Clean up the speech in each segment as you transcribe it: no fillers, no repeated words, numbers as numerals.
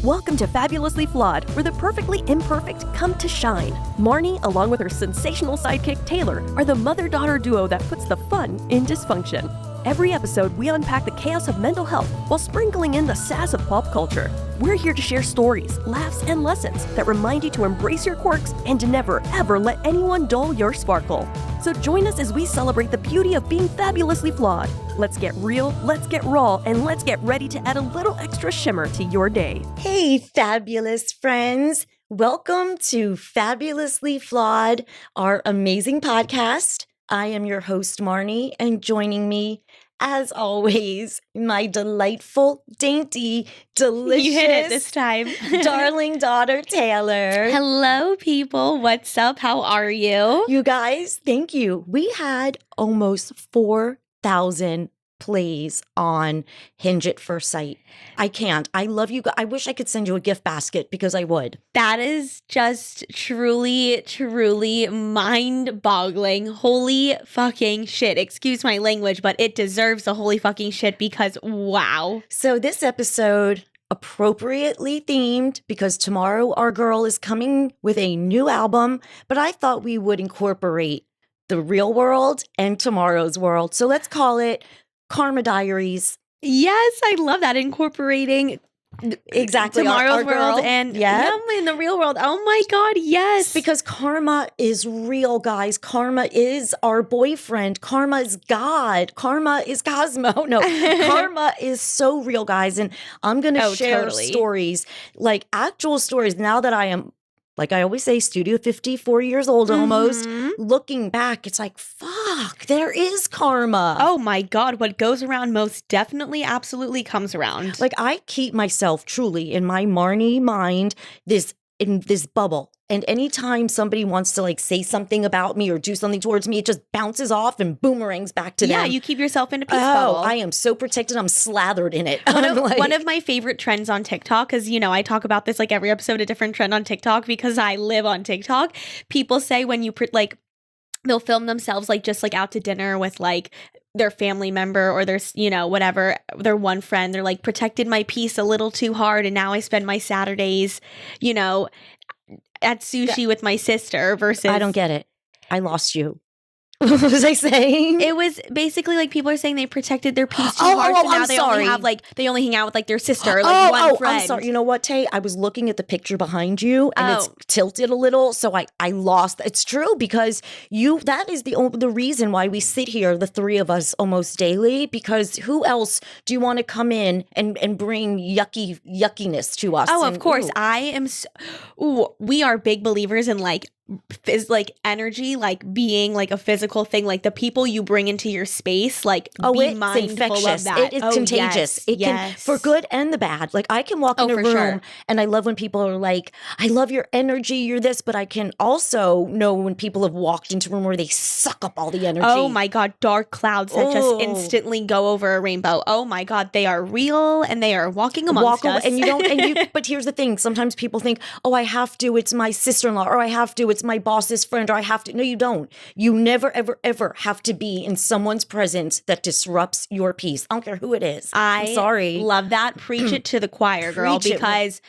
Welcome to Fabulously Flawed, where the perfectly imperfect come to shine. Marni, along with her sensational sidekick Taylor, are the mother-daughter duo that puts the fun in dysfunction. Every episode, we unpack the chaos of mental health while sprinkling in the sass of pop culture. We're here to share stories, laughs, and lessons that remind you to embrace your quirks and to never, ever let anyone dull your sparkle. So join us as we celebrate the beauty of being fabulously flawed. Let's get real, let's get raw, and let's get ready to add a little extra shimmer to your day. Hey, fabulous friends. Welcome to Fabulously Flawed, our amazing podcast. I am your host, Marni, and joining me, as always, my delightful, dainty, delicious, you hit it this time. darling daughter, Taylor. Hello, people. What's up? How are you? You guys, thank you. We had almost 4,000 plays on Hinge at First Sight. I can't. I love you. I wish I could send you a gift basket because I would. That is just truly, truly mind-boggling. Holy fucking shit. Excuse my language, but it deserves a holy fucking shit because wow. So this episode, appropriately themed because tomorrow our girl is coming with a new album, but I thought we would incorporate the real world and tomorrow's world. So let's call it Karma Diaries. Yes, I love that. Incorporating exactly tomorrow's our girl. world and in the real world. Oh my God, yes. Because karma is real, guys. Karma is our boyfriend. Karma is God. Karma is Cosmo. No, karma is so real, guys. And I'm going to share stories, like actual stories now that I am, like I always say, Studio 54 years old almost. Looking back, it's like, fuck, there is karma. Oh my God, what goes around most definitely, absolutely comes around. Like I keep myself truly in my Marni mind, in this bubble. And anytime somebody wants to like say something about me or do something towards me, it just bounces off and boomerangs back to them. Yeah, you keep yourself in a peace bubble. I am so protected. I'm slathered in it. One of my favorite trends on TikTok is, you know, I talk about this like every episode, a different trend on TikTok because I live on TikTok. People say when you they'll film themselves like just like out to dinner with like their family member or their, you know, whatever, their one friend. They're like, protected my peace a little too hard and now I spend my Saturdays, you know, at sushi with my sister versus... I don't get it. I lost you. What was I saying? It was basically like people are saying they protected their peace too hard, so now they only hang out with like their sister or like one friend. I'm sorry. You know what, Tay? I was looking at the picture behind you and it's tilted a little, so I lost. It's true because that is the reason why we sit here, the three of us, almost daily, because who else do you want to come in and bring yuckiness to us? Oh, of course. I am we are big believers in like energy, like being like a physical thing, like the people you bring into your space, like be mindful of that. It is contagious. It can, for good and the bad. Like I can walk in a room and I love when people are like, I love your energy, you're this, but I can also know when people have walked into a room where they suck up all the energy. Oh my God, dark clouds that just instantly go over a rainbow. Oh my God, they are real and they are walking amongst us. And but here's the thing. Sometimes people think, oh, I have to, it's my sister-in-law, or I have to, it's my boss's friend, or I have to. No, you don't. You never, ever, ever have to be in someone's presence that disrupts your peace. I don't care who it is. I'm sorry. Love that. Preach it to the choir, girl, because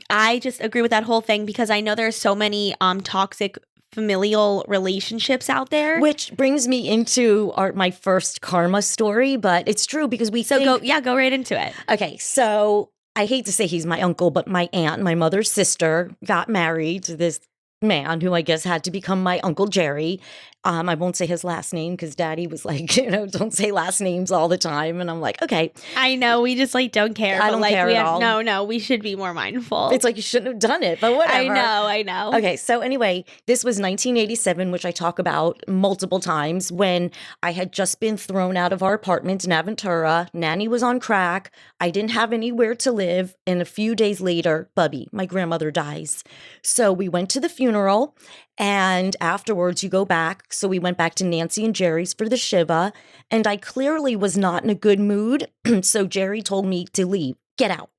I just agree with that whole thing because I know there's so many toxic familial relationships out there. Which brings me into my first karma story, but it's true because go right into it. Okay, so I hate to say he's my uncle, but my aunt, my mother's sister, got married to this man who I guess had to become my Uncle Jerry. I won't say his last name because Daddy was like, you know, don't say last names all the time. And I'm like, okay. I know, we just like don't care. I don't care at all. No, we should be more mindful. It's like you shouldn't have done it, but whatever. I know. Okay, so anyway, this was 1987, which I talk about multiple times, when I had just been thrown out of our apartment in Aventura. Nanny was on crack. I didn't have anywhere to live. And a few days later, Bubby, my grandmother, dies. So we went to the funeral. And afterwards, you go back. So we went back to Nancy and Jerry's for the Shiva. And I clearly was not in a good mood. So Jerry told me to leave. Get out.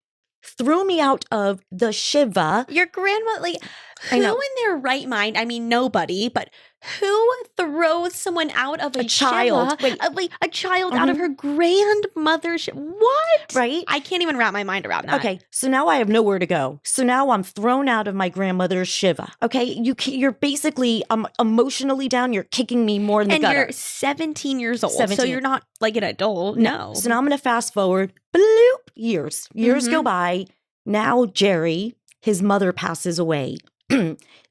Threw me out of the Shiva. Your grandma, like, I know. Who in their right mind, I mean, nobody, but who throws someone out of a child. Shiva, Wait. a child out of her grandmother's what? Right? I can't even wrap my mind around that. Okay, so now I have nowhere to go. So now I'm thrown out of my grandmother's Shiva. Okay, you're basically emotionally down. You're kicking me more in the And gutter. you're 17 years old, so 17. you're not like an adult. No. So now I'm going to fast forward. Bloop, years go by. Now Jerry, his mother passes away.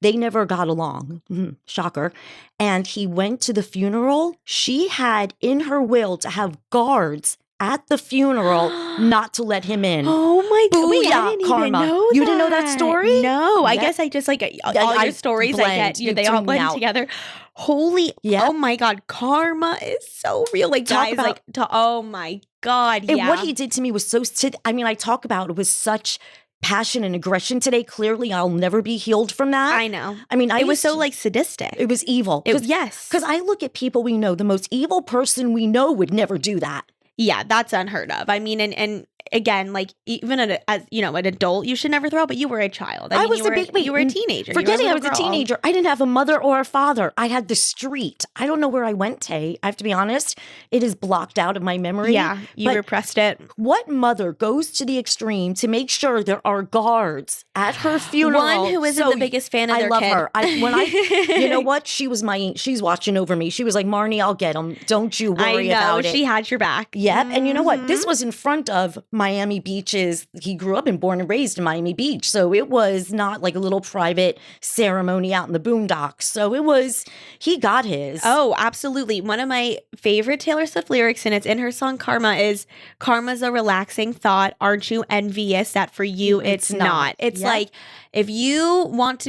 They never got along. Shocker. And he went to the funeral. She had in her will to have guards at the funeral not to let him in. Oh my God. Wait, I Booyah, didn't karma. even know You didn't know that story? No, I Yep. guess I just like all I your stories blend. I get, You they all tune me blend out. together. Holy, Yep. oh my God, karma is so real. Like Talk guys, about- oh my God, And yeah. what he did to me was so, I talk about it with such passion and aggression today. Clearly, I'll never be healed from that. I know. I mean, It was used so to- like sadistic. It was evil. Yes. Because I look at people we know, the most evil person we know would never do that. Yeah, that's unheard of. I mean, and again, like even as an adult, you should never throw. But you were a child. I mean, was you a were, big- wait, you were a teenager. You were Forgetting I was little a girl. teenager, I didn't have a mother or a father. I had the street. I don't know where I went, Tay. I have to be honest. It is blocked out of my memory. Yeah, you But repressed it. what mother goes to the extreme to make sure there are guards at her funeral? One who isn't the biggest fan of I their love kid. her. You know what? She's watching over me. She was like, Marni, I'll get him. Don't you I worry know about it. she had your back. Yep. And you know what? This was in front of Miami Beach's. He grew up and born and raised in Miami Beach. So it was not like a little private ceremony out in the boondocks. So it was, he got his. Oh, absolutely. One of my favorite Taylor Swift lyrics, and it's in her song Karma, is "Karma's a relaxing thought. Aren't you envious that for you it's not?" It's Yep. like, if you want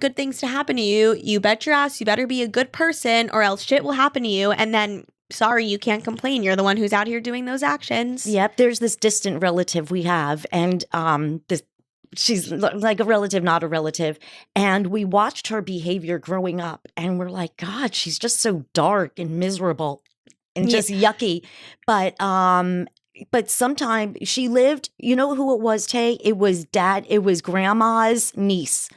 good things to happen to you, you bet your ass you better be a good person or else shit will happen to you. And then, sorry, you can't complain. You're the one who's out here doing those actions. Yep. There's this distant relative we have. And she's like a relative, not a relative. And we watched her behavior growing up. And we're like, God, she's just so dark and miserable and just yucky. But sometimes she lived, you know who it was, Tay? It was grandma's niece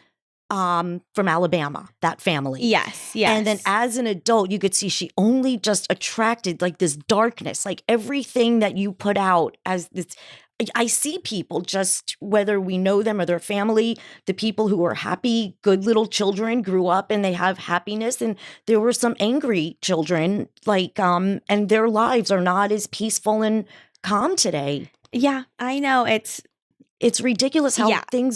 from Alabama, that family. Yes. And then as an adult, you could see she only just attracted like this darkness, like everything that you put out as this. I see people just, whether we know them or their family, the people who are happy, good little children grew up and they have happiness. And there were some angry children, like, and their lives are not as peaceful and calm today. Yeah, I know. It's ridiculous how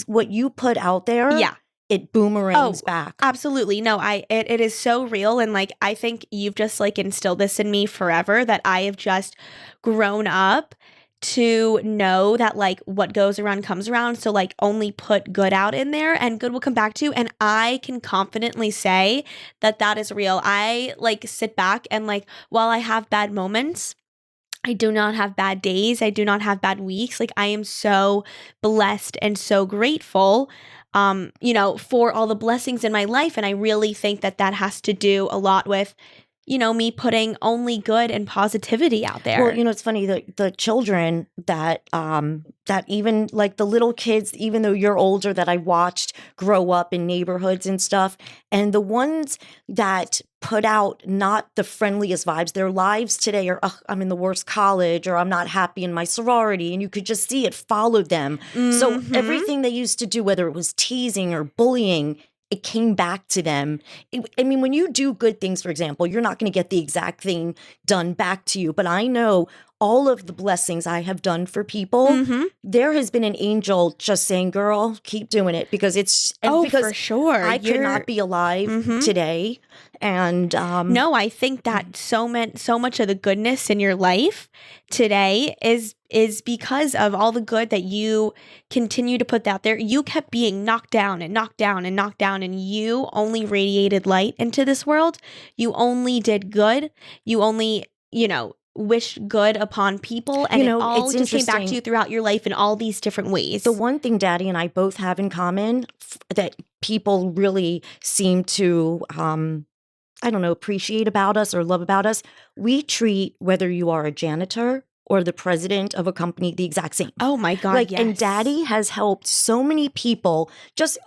what you put out there. Yeah. It boomerangs back. Absolutely. No, it is so real. And like, I think you've just like instilled this in me forever, that I have just grown up to know that like what goes around comes around. So like only put good out in there and good will come back to you. And I can confidently say that that is real. I like sit back and like, while I have bad moments, I do not have bad days. I do not have bad weeks. Like, I am so blessed and so grateful, for all the blessings in my life. And I really think that that has to do a lot with, me putting only good and positivity out there. Well, it's funny, the children that even like the little kids, even though you're older, that I watched grow up in neighborhoods and stuff, and the ones that put out not the friendliest vibes, their lives today are, I'm in the worst college, or I'm not happy in my sorority, and you could just see it followed them. So everything they used to do, whether it was teasing or bullying, it came back to them. I mean, when you do good things, for example, you're not going to get the exact thing done back to you. But I know all of the blessings I have done for people, there has been an angel just saying, girl, keep doing it, because for sure. I could not be alive today. And no, I think that so much of the goodness in your life today is because of all the good that you continue to put out there. You kept being knocked down and knocked down and knocked down, and you only radiated light into this world. You only did good. You only, wished good upon people, and it all just came back to you throughout your life in all these different ways. The one thing Daddy and I both have in common that people really seem to appreciate about us or love about us, we treat, whether you are a janitor or the president of a company the exact same. Oh my God, Like, yes. and Daddy has helped so many people just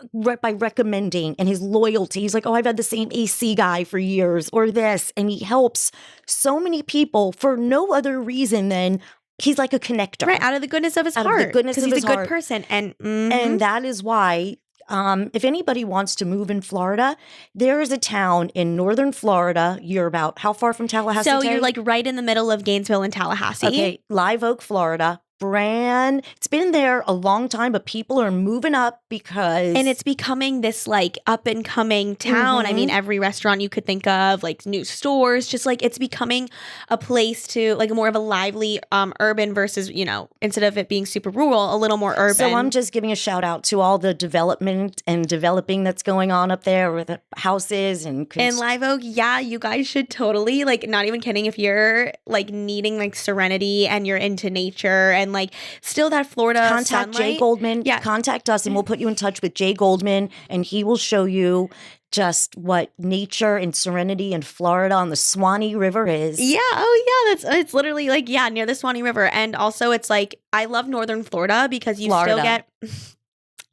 by recommending, and his loyalty. He's like, oh, I've had the same AC guy for years or this. And he helps so many people for no other reason than he's like a connector. Right, out of the goodness of his Out heart. of the goodness of because his he's a good heart. person. And And that is why, if anybody wants to move in Florida, there is a town in northern Florida. You're about how far from Tallahassee? so you're like right in the middle of Gainesville and Tallahassee. Okay, Live Oak, Florida. It's been there a long time, but people are moving up because And it's becoming this like up and coming town. I mean, every restaurant you could think of, like new stores, just like it's becoming a place to like more of a lively urban versus, you know, instead of it being super rural, a little more urban. So I'm just giving a shout out to all the development and developing that's going on up there with the houses and Live Oak, yeah, you guys should totally, like, not even kidding, if you're like needing like serenity and you're into nature and like still that Florida contact sunlight. Jay Goldman. Yeah. Contact us and we'll put you in touch with Jay Goldman and he will show you just what nature and serenity in Florida on the Swanee River is. Yeah. It's literally like, yeah, near the Swanee River. And also it's like, I love northern Florida because you still get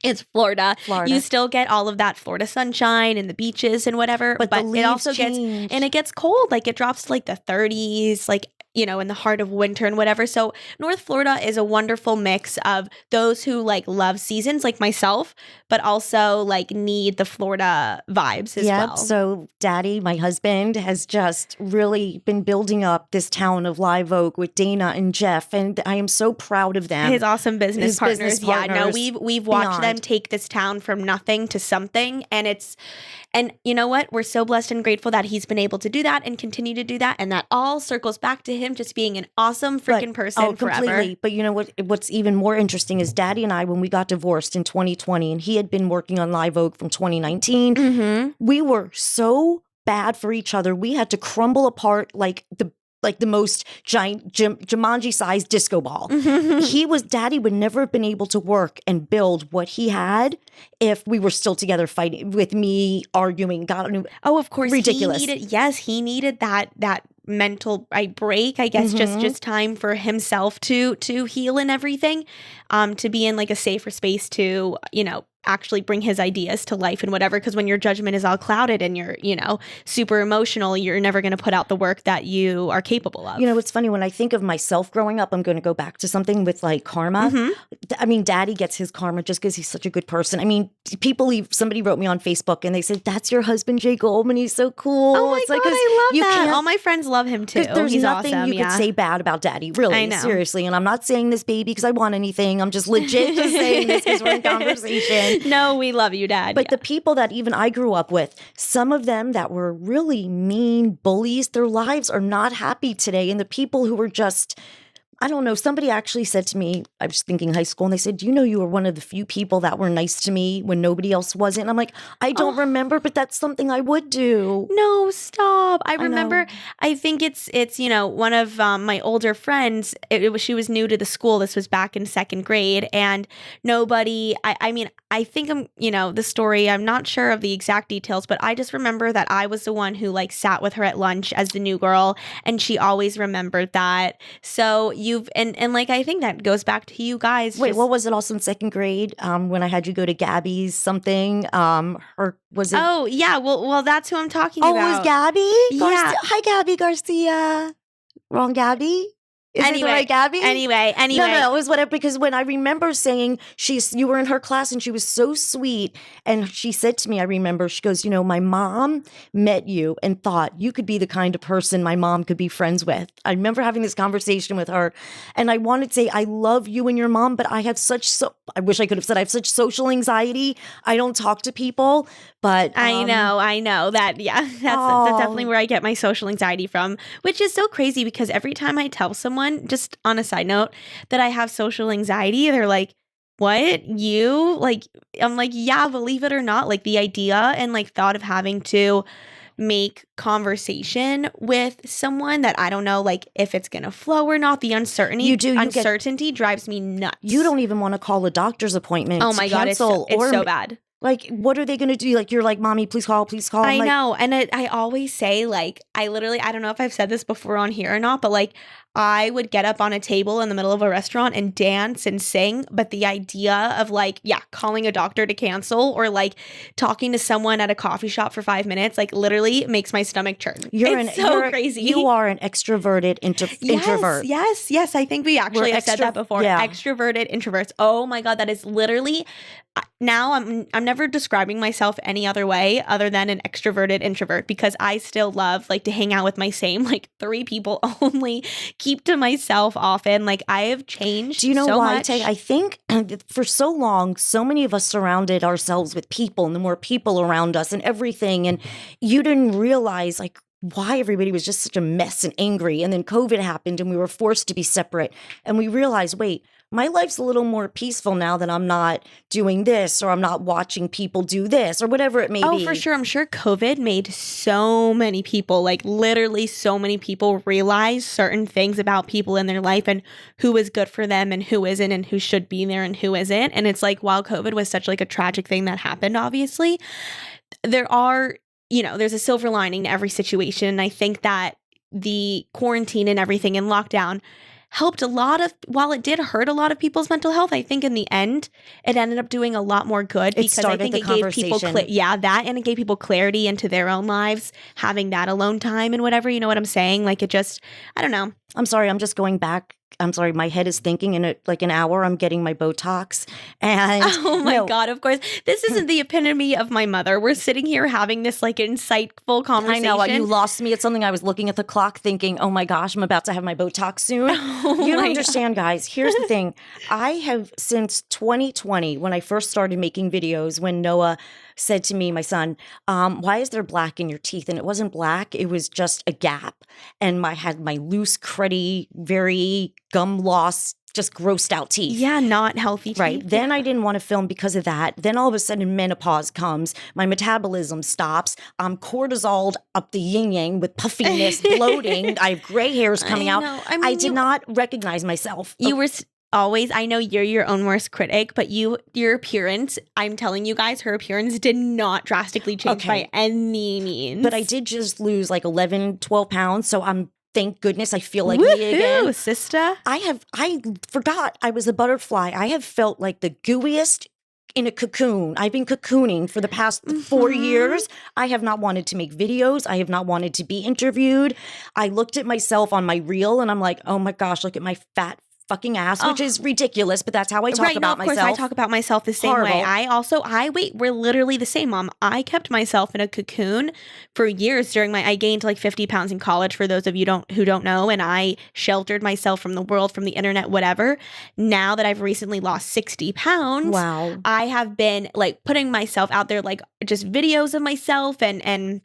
it's Florida. You still get all of that Florida sunshine and the beaches and whatever. But it also gets, and it gets cold. Like it drops to like the 30s, like, you know, in the heart of winter and whatever. So North Florida is a wonderful mix of those who like love seasons like myself, but also like need the Florida vibes as well. So Daddy, my husband, has just really been building up this town of Live Oak with Dana and Jeff. And I am so proud of them. His awesome business partners. Yeah, no, partners we've watched beyond. them take this town from nothing to something. And you know what? We're so blessed and grateful that he's been able to do that and continue to do that. And that all circles back to him just being an awesome freaking person forever. Completely. But you know what? What's even more interesting is Daddy and I, when we got divorced in 2020, and he had been working on Live Oak from 2019, we were so bad for each other. We had to crumble apart like the most giant Jumanji-sized disco ball. Daddy would never have been able to work and build what he had if we were still together fighting with me, arguing. God, oh, of course. Ridiculous. He needed that mental break, I guess, just time for himself to heal and everything, to be in like a safer space to, you know, actually bring his ideas to life and whatever. Because when your judgment is all clouded and you're, you know, super emotional, you're never going to put out the work that you are capable of. You know, it's funny when I think of myself growing up, I'm going to go back to something with like karma. I mean, Daddy gets his karma just because he's such a good person. I mean, somebody wrote me on Facebook and they said, that's your husband, Jay Goldman. He's so cool. Oh my it's God, like, I love that. All my friends love him too. There's He's nothing awesome, you could say bad about Daddy, really. I know. Seriously. And I'm not saying this, baby, because I want anything. I'm just legit just saying this because we're in conversation. No, we love you, Dad. But the people that even I grew up with, some of them that were really mean bullies, their lives are not happy today. And the people who were just, I don't know, somebody actually said to me, I was thinking high school, and they said, you know, you were one of the few people that were nice to me when nobody else wasn't. And I'm like, I don't remember, but that's something I would do. No, stop. I remember, know. I think it's you know, one of my older friends, she was new to the school. This was back in second grade. And nobody, I mean, I think you know, the story, I'm not sure of the exact details, but I just remember that I was the one who like sat with her at lunch as the new girl. And she always remembered that. So and like, I think that goes back to you guys. Wait, what was it also in second grade when I had you go to Gabby's something? Or was it? Oh, yeah. Well, that's who I'm talking about. Oh, it was Gabby? Yeah. Hi, Gabby Garcia. Wrong Gabby? Is it the right Gabby? Anyway. No, it was whatever, because when I remember saying you were in her class and she was so sweet, and she said to me, I remember, she goes, you know, my mom met you and thought you could be the kind of person my mom could be friends with. I remember having this conversation with her, and I wanted to say, I love you and your mom, but I have I wish I could have said I have such social anxiety. I don't talk to people, but I know that. Yeah, that's definitely where I get my social anxiety from, which is so crazy because every time I tell someone, just on a side note, that I have social anxiety, they're like, what? You? Like, I'm like, yeah, believe it or not, like the idea and like thought of having to make conversation with someone that I don't know, like if it's gonna flow or not, the uncertainty drives me nuts. You don't even want to call a doctor's appointment. Oh my God, it's so bad. Like, what are they going to do? Like, you're like, mommy, please call, please call. I like, know. And I always say, like, I don't know if I've said this before on here or not, but like, I would get up on a table in the middle of a restaurant and dance and sing. But the idea of like, calling a doctor to cancel or like talking to someone at a coffee shop for 5 minutes, like literally makes my stomach churn. It's so crazy. You are an extroverted introvert. Yes. I think we actually have said that before. Yeah. Extroverted introverts. Oh my God. That is literally, now I'm never describing myself any other way other than an extroverted introvert, because I still love like to hang out with my same like 3 people only, keep to myself often. Like I have changed. Do you know so why? much. I think for so long, so many of us surrounded ourselves with people, and the more people around us and everything, and you didn't realize like why everybody was just such a mess and angry. And then COVID happened and we were forced to be separate. And we realized, wait, my life's a little more peaceful now that I'm not doing this, or I'm not watching people do this, or whatever it may be. Oh, for sure. I'm sure COVID made so many people, like literally so many people, realize certain things about people in their life and who is good for them and who isn't, and who should be there and who isn't. And it's like, while COVID was such like a tragic thing that happened, obviously, there are, there's a silver lining to every situation. And I think that the quarantine and everything and lockdown helped a lot of, while it did hurt a lot of people's mental health, I think in the end, it ended up doing a lot more good, because I think it gave people, and it gave people clarity into their own lives, having that alone time and whatever, you know what I'm saying? Like it just, I don't know. I'm sorry, I'm just going back. I'm sorry, my head is thinking in like an hour I'm getting my Botox. And oh my God, of course. This isn't the epitome of my mother. We're sitting here having this like insightful conversation. I know, you lost me at something. I was looking at the clock thinking, oh my gosh, I'm about to have my Botox soon. You don't understand, guys. Here's the thing. I have, since 2020, when I first started making videos, when Noah said to me, my son, why is there black in your teeth? And it wasn't black. It was just a gap. And I had my loose, cruddy, very gum loss, just grossed out teeth. Yeah, not healthy teeth. Right. Then I didn't want to film because of that. Then all of a sudden menopause comes. My metabolism stops. I'm cortisoled up the yin-yang with puffiness, bloating. I have gray hairs coming out. I mean, I did not recognize myself. You were always, I know you're your own worst critic, but your appearance, I'm telling you guys, her appearance did not drastically change by any means. But I did just lose like 11, 12 pounds. So thank goodness I feel like me again. Sister. I forgot I was a butterfly. I have felt like the gooeyest in a cocoon. I've been cocooning for the past 4 years. I have not wanted to make videos. I have not wanted to be interviewed. I looked at myself on my reel and I'm like, oh my gosh, look at my fat fucking ass, which is ridiculous, but that's how I talk about myself. Of course, I talk about myself the same way. We're literally the same, Mom. I kept myself in a cocoon for years I gained like 50 pounds in college, for those of you who don't know, and I sheltered myself from the world, from the internet, whatever. Now that I've recently lost 60 pounds, wow, I have been like putting myself out there, like just videos of myself and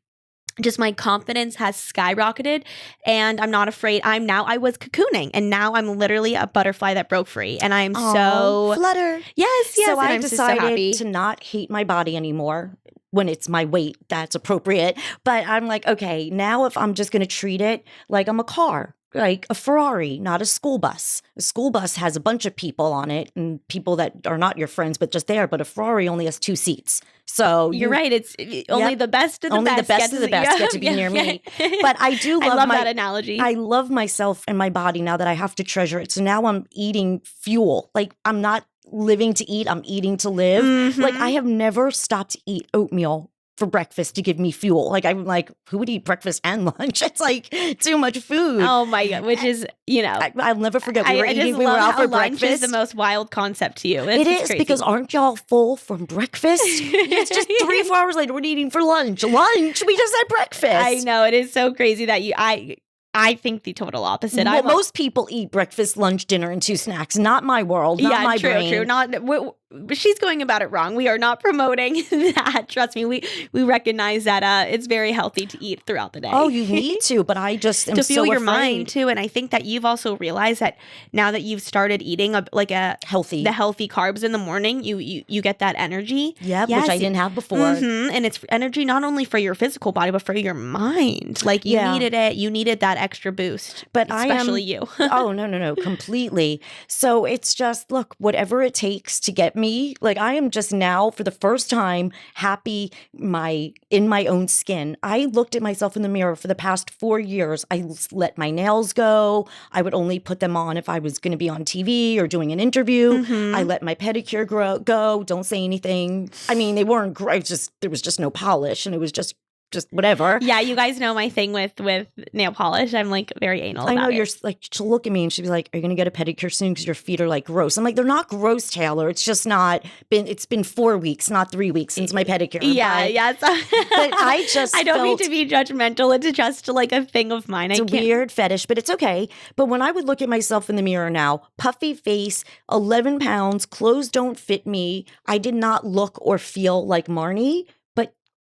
just my confidence has skyrocketed, and I'm not afraid. I was cocooning, and now I'm literally a butterfly that broke free, and I'm so fluttered. Yes. So I decided to not hate my body anymore when it's my weight. That's appropriate. But I'm like, okay, now if I'm just going to treat it like I'm a car, like a Ferrari, not a school bus. A school bus has a bunch of people on it and people that are not your friends, but just there. But a Ferrari only has 2 seats. So you're right. It's only the best of the best. Only the best of the best get to be near me. But I do love that analogy. I love myself and my body now that I have to treasure it. So now I'm eating fuel. Like I'm not living to eat. I'm eating to live. Mm-hmm. Like I have never stopped to eat oatmeal for breakfast to give me fuel. Like I'm like, who would eat breakfast and lunch? It's like too much food. Oh my God. Which is, I'll never forget. We were out for breakfast. Lunch is the most wild concept to you. It is crazy. Because aren't y'all full from breakfast? It's just 3-4 hours later we're eating for lunch. Lunch? We just had breakfast. I know. It is so crazy that I think the total opposite. Well, most people eat breakfast, lunch, dinner, and 2 snacks. Not my world. Not my brain. True. She's going about it wrong. We are not promoting that. Trust me. We recognize that it's very healthy to eat throughout the day. Oh, you need to, but I just am to fuel so your afraid. mind too. And I think that you've also realized that now that you've started eating the healthy carbs in the morning, you get that energy. Yep, which I didn't have before. Mm-hmm. And it's energy not only for your physical body but for your mind. Like you needed it. You needed that extra boost. But especially you. Oh no, completely. So it's just look, whatever it takes to get me. Like, I am just now, for the first time, happy in my own skin. I looked at myself in the mirror for the past 4 years. I let my nails go. I would only put them on if I was going to be on TV or doing an interview. I let my pedicure go. Don't say anything. I mean, they weren't great. There was just no polish, and it was just whatever. Yeah, you guys know my thing with nail polish. I'm like very anal about I know it. you're like, she'll look at me and she'll be like, "Are you gonna get a pedicure soon? Because your feet are like gross." I'm like, "They're not gross, Taylor. It's just not been. It's been 4 weeks, not 3 weeks since my pedicure." Yeah. But I don't mean to be judgmental. It's just like a thing of mine. It's a weird fetish, but it's okay. But when I would look at myself in the mirror now, puffy face, 11 pounds, clothes don't fit me. I did not look or feel like Marni.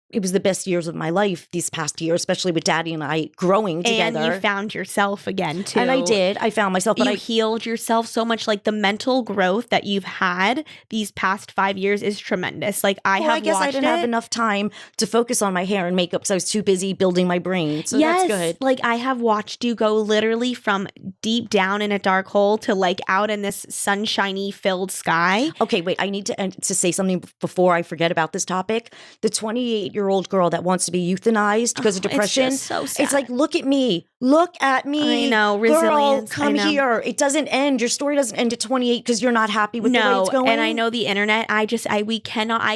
It was the best years of my life these past years, especially with Daddy and I growing together. And you found yourself again, too. And I did. I found myself. But you healed yourself so much. Like, the mental growth that you've had these past 5 years is tremendous. Like, I guess I didn't have enough time to focus on my hair and makeup because I was too busy building my brain. So that's good. Like, I have watched you go literally from deep down in a dark hole to like out in this sunshiny filled sky. Okay, wait. I need to say something before I forget about this topic. The 28-year-old girl that wants to be euthanized because of depression. It's just so sad. It's like, look at me. Look at me. I know. Girl, Resilience. come here. It doesn't end. Your story doesn't end at 28 because you're not happy with the way it's going. And I know the internet. I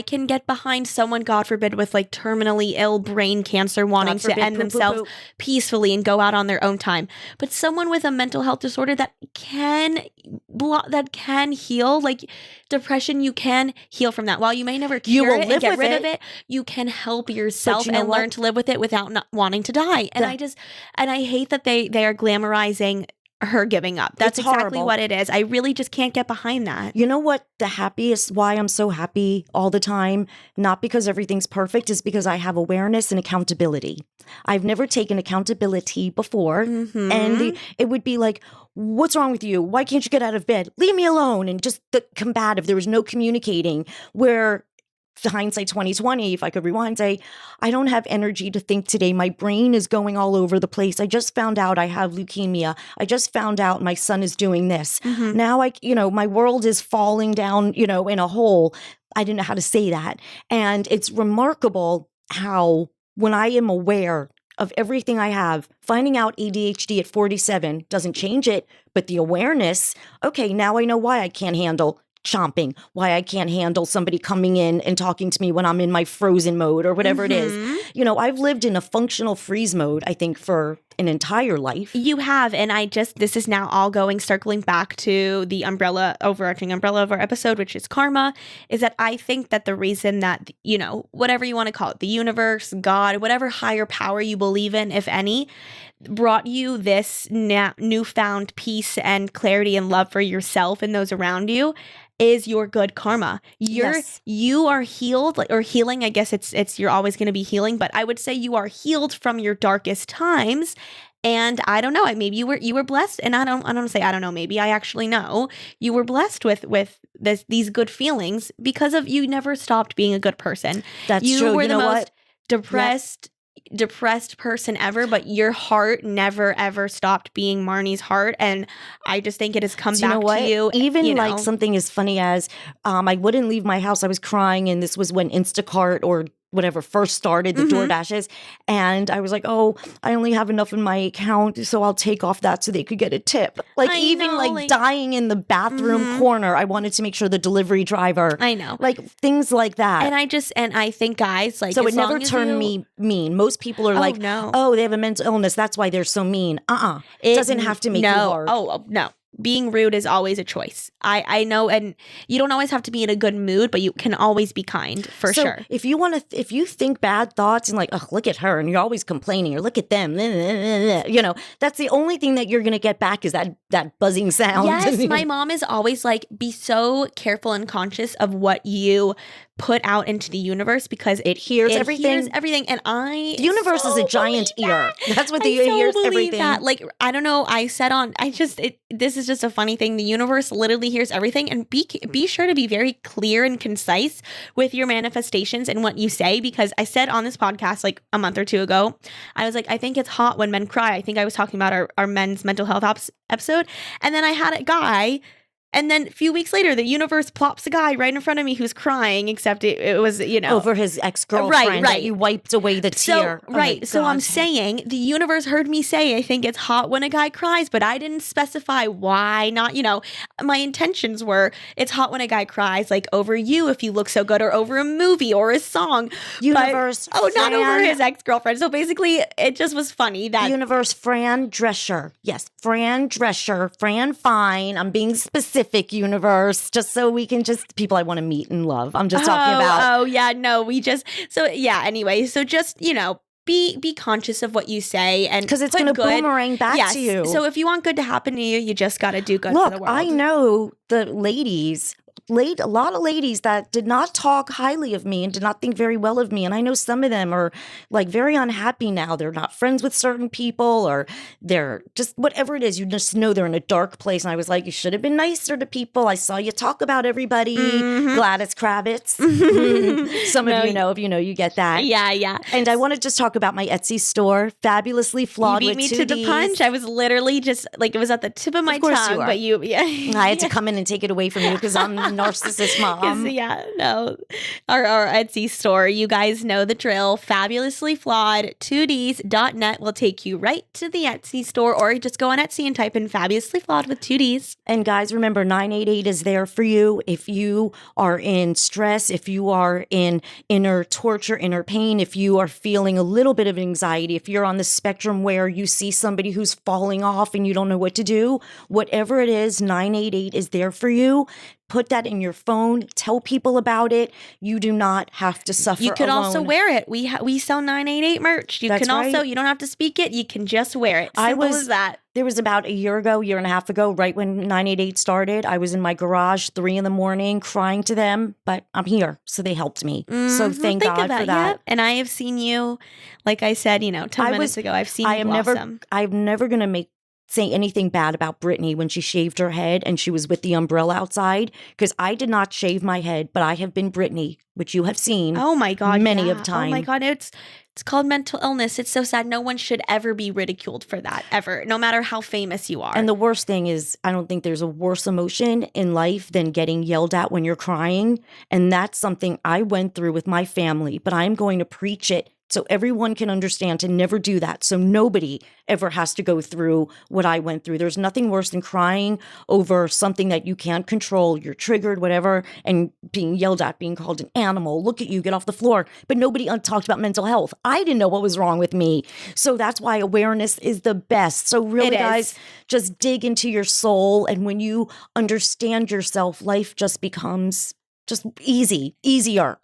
can get behind someone, God forbid, with like terminally ill brain cancer wanting to end themselves peacefully and go out on their own time. But someone with a mental health disorder that can heal, like depression, you can heal from that. While you may never cure it and get rid of it, you can help yourself and learn to live with it without not wanting to die. And I hate that they are glamorizing her giving up. That's exactly what it is. I really just can't get behind that. You know what? Why I'm so happy all the time, not because everything's perfect, is because I have awareness and accountability. I've never taken accountability before. And it would be like, what's wrong with you? Why can't you get out of bed? Leave me alone. And just the combative. There was no communicating, where hindsight 2020, if I could rewind, say, I don't have energy to think today. My brain is going all over the place. I just found out I have leukemia. I just found out my son is doing this. Now my world is falling down, in a hole. I didn't know how to say that. And it's remarkable how, when I am aware of everything I have, finding out ADHD at 47 doesn't change it, but the awareness, okay, now I know why I can't handle chomping, why I can't handle somebody coming in and talking to me when I'm in my frozen mode or whatever it is. I've lived in a functional freeze mode, I think, for an entire life. You have. And this is now all circling back to the overarching umbrella of our episode, which is karma, is that I think that the reason that, whatever you want to call it, the universe, God, whatever higher power you believe in, if any, brought you this newfound peace and clarity and love for yourself and those around you, is your good karma. You are healed, or healing. I guess it's you're always going to be healing, but I would say you are healed from your darkest times. And I don't know, maybe you were blessed, and I don't say I don't know, maybe I actually know you were blessed with these good feelings because of you never stopped being a good person. That's you true. You were the most what? depressed person ever, but your heart never ever stopped being Marni's heart, and I just think it has come back to you. Even like something as funny as I wouldn't leave my house. I was crying, and this was when Instacart or whatever first started, the DoorDashes, and I was like, oh, I only have enough in my account, so I'll take off that so they could get a tip. Like, dying in the bathroom corner, I wanted to make sure the delivery driver, like things like that. And I think, guys, so it never turned me mean. Most people are they have a mental illness, that's why they're so mean. It doesn't have to make you hard. No. Being rude is always a choice. I know, and you don't always have to be in a good mood, but you can always be kind, for sure. If you think bad thoughts and like, oh, look at her, and you're always complaining, or look at them, that's the only thing that you're going to get back is that buzzing sound. Yes, my mom is always like, be so careful and conscious of what you put out into the universe, because it hears everything. And the universe is a giant ear. That's what hears everything. That. Like, I don't know. This is just a funny thing. The universe literally hears everything, and be sure to be very clear and concise with your manifestations and what you say, because I said on this podcast like a month or two ago, I was like, I think it's hot when men cry. I think I was talking about our men's mental health episode, and then I had a guy And then a few weeks later, the universe plops a guy right in front of me who's crying, except it was, over his ex-girlfriend that you wiped away the tear. So I'm saying the universe heard me say, I think it's hot when a guy cries, but I didn't specify why not, my intentions were it's hot when a guy cries, like over you if you look so good, or over a movie or a song. Universe. Not over his ex-girlfriend. So basically it just was funny that. Universe Fran Drescher. Yes, Fran Drescher. Fran Fine. I'm being specific, universe, just so we can people I want to meet and love. I'm just talking about. Oh, yeah, no, anyway, so just, be conscious of what you say, and because it's going to boomerang back to you. So if you want good to happen to you, you just got to do good for the world. I know the ladies. A lot of ladies that did not talk highly of me and did not think very well of me. And I know some of them are like very unhappy now. They're not friends with certain people, or they're just whatever it is. You just know they're in a dark place. And I was like, you should have been nicer to people. I saw you talk about everybody. Gladys Kravitz. Some of you know, if you know, you get that. Yeah. And I want to just talk about my Etsy store, Fabulously Flawed. You beat me to the punch. I was literally just like, it was at the tip of my tongue. But I had to come in and take it away from you because I'm narcissist mom. Our Etsy store, you guys know the drill. Fabulously Flawed 2ds.net will take you right to the Etsy store, or just go on Etsy and type in Fabulously Flawed with 2ds. And guys, remember 988 is there for you if you are in stress, if you are in inner torture, inner pain, if you are feeling a little bit of anxiety, if you're on the spectrum where you see somebody who's falling off and you don't know what to do, whatever it is, 988 is there for you. Put that in your phone. Tell people about it. You do not have to suffer You could alone. also wear it. We sell 988 merch. You That's can also, right. You don't have to speak it. You can just wear it. Simple as that. There was about a year and a half ago, right when 988 started, I was in my garage 3 a.m. crying to them, but I'm here. So they helped me. So thank God for that. Yeah. And I have seen you, like I said, 10 minutes ago, I've seen you blossom. I'm never going to say anything bad about Brittany when she shaved her head and she was with the umbrella outside, because I did not shave my head, but I have been Brittany, which you have seen. Oh my God, many of times. Oh my God, it's called mental illness. It's so sad. No one should ever be ridiculed for that, ever, no matter how famous you are. And the worst thing is, I don't think there's a worse emotion in life than getting yelled at when you're crying. And that's something I went through with my family, but I'm going to preach it so everyone can understand to never do that. So nobody ever has to go through what I went through. There's nothing worse than crying over something that you can't control. You're triggered, whatever, and being yelled at, being called an animal. Look at you, get off the floor. But nobody talked about mental health. I didn't know what was wrong with me. So that's why awareness is the best. So really, guys, just dig into your soul. And when you understand yourself, life just becomes just easier.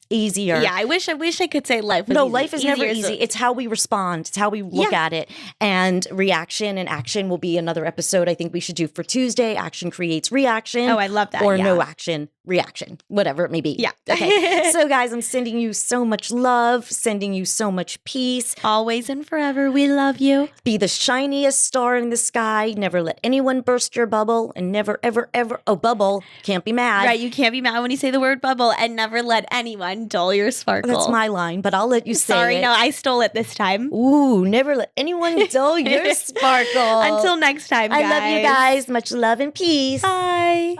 Yeah, I wish I could say life was No, easy. life is never easy. It's how we respond. It's how we look at it. And reaction and action will be another episode I think we should do for Tuesday. Action creates reaction. Oh, I love that. Or no action, reaction, whatever it may be. Yeah. Okay. So guys, I'm sending you so much love, sending you so much peace. Always and forever, we love you. Be the shiniest star in the sky. Never let anyone burst your bubble. And never, ever, ever, bubble, can't be mad. Right, you can't be mad when you say the word bubble. And never let anyone dull your sparkle. That's my line, but I'll let you say it. Sorry, no, I stole it this time. Ooh, never let anyone dull your sparkle. Until next time, guys. I love you guys. Much love and peace. Bye.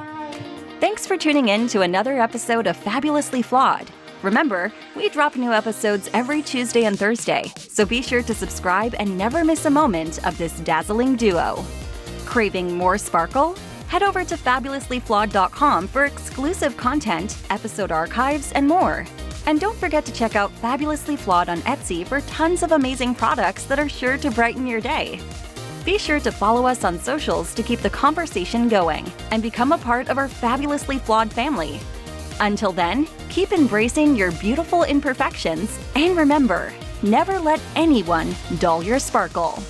Thanks for tuning in to another episode of Fabulously Flawed. Remember, we drop new episodes every Tuesday and Thursday, so be sure to subscribe and never miss a moment of this dazzling duo. Craving more sparkle? Head over to fabulouslyflawed.com for exclusive content, episode archives, and more. And don't forget to check out Fabulously Flawed on Etsy for tons of amazing products that are sure to brighten your day. Be sure to follow us on socials to keep the conversation going and become a part of our Fabulously Flawed family. Until then, keep embracing your beautiful imperfections and remember, never let anyone dull your sparkle.